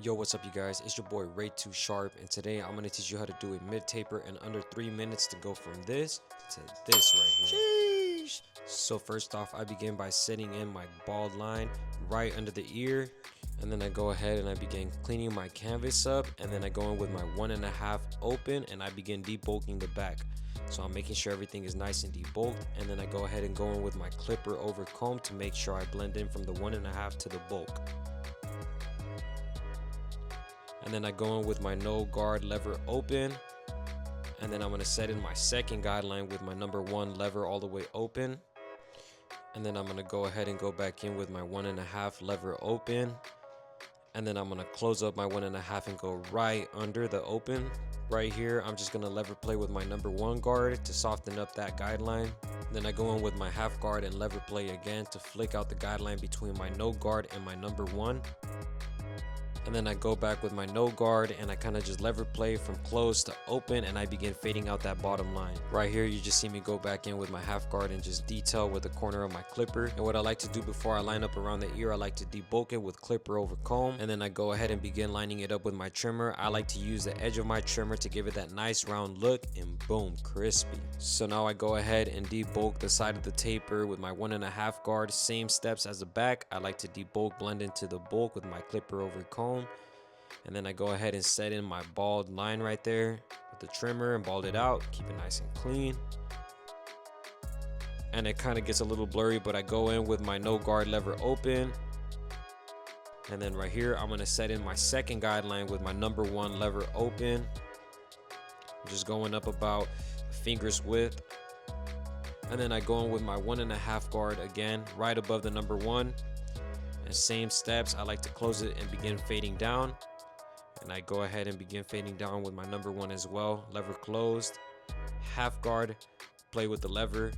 Yo, what's up you guys? It's your boy Ray Too Sharp, and today I'm gonna teach you how to do a mid taper in under 3 minutes to go from this to this right here. Sheesh. So first off, I begin by setting in my bald line right under the ear, and then I go ahead and I begin cleaning my canvas up, and then I go in with my 1.5 open and I begin debulking the back. So I'm making sure everything is nice and debulked, and then I go ahead and go in with my clipper over comb to make sure I blend in from the 1.5 to the bulk. And then I go in with my no guard lever open, and then I'm going to set in my second guideline with my number 1 lever all the way open, and then I'm going to go ahead and go back in with my 1.5 lever open, and then I'm going to close up my 1.5 and go right under the open. Right here I'm just going to lever play with my number 1 guard to soften up that guideline. Then I go in with my half guard and lever play again to flick out the guideline between my no guard and my number 1. And then I go back with my no guard and I kind of just lever play from close to open, and I begin fading out that bottom line. Right here you just see me go back in with my half guard and just detail with the corner of my clipper. And what I like to do before I line up around the ear, I like to debulk it with clipper over comb, and then I go ahead and begin lining it up with my trimmer. I like to use the edge of my trimmer to give it that nice round look, and boom, crispy. So now I go ahead and debulk the side of the taper with my 1.5 guard, same steps as the back. I like to debulk, blend into the bulk with my clipper over comb. And then I go ahead and set in my bald line right there with the trimmer and bald it out, keep it nice and clean. And it kind of gets a little blurry, but I go in with my no guard lever open. And then right here, I'm going to set in my second guideline with my number 1 lever open. I'm just going up about a finger's width. And then I go in with my 1.5 guard again, right above the number 1. And same steps, I like to close it and begin fading down. And I go ahead and begin fading down with my number 1 as well. Lever closed, half guard, play with the lever.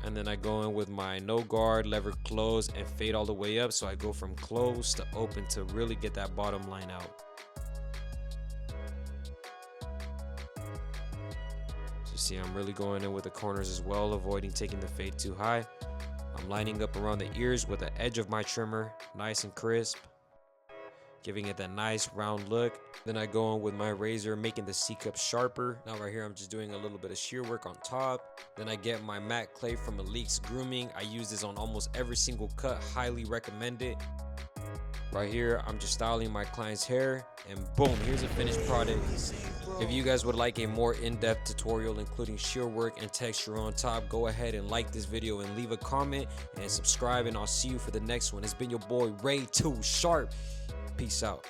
And then I go in with my no guard, lever close, and fade all the way up. So I go from close to open to really get that bottom line out. So you see I'm really going in with the corners as well, avoiding taking the fade too high. I'm lining up around the ears with the edge of my trimmer, nice and crisp, giving it that nice round look. Then I go in with my razor, making the C-cup sharper. Now right here I'm just doing a little bit of shear work on top. Then I get my matte clay from Alik's Grooming. I use this on almost every single cut, highly recommend it. Right here I'm just styling my client's hair, and boom, here's a finished product. If you guys would like a more in-depth tutorial including shear work and texture on top, go ahead and like this video and leave a comment and subscribe, and I'll see you for the next one. It's been your boy Ray Too Sharp. Peace out.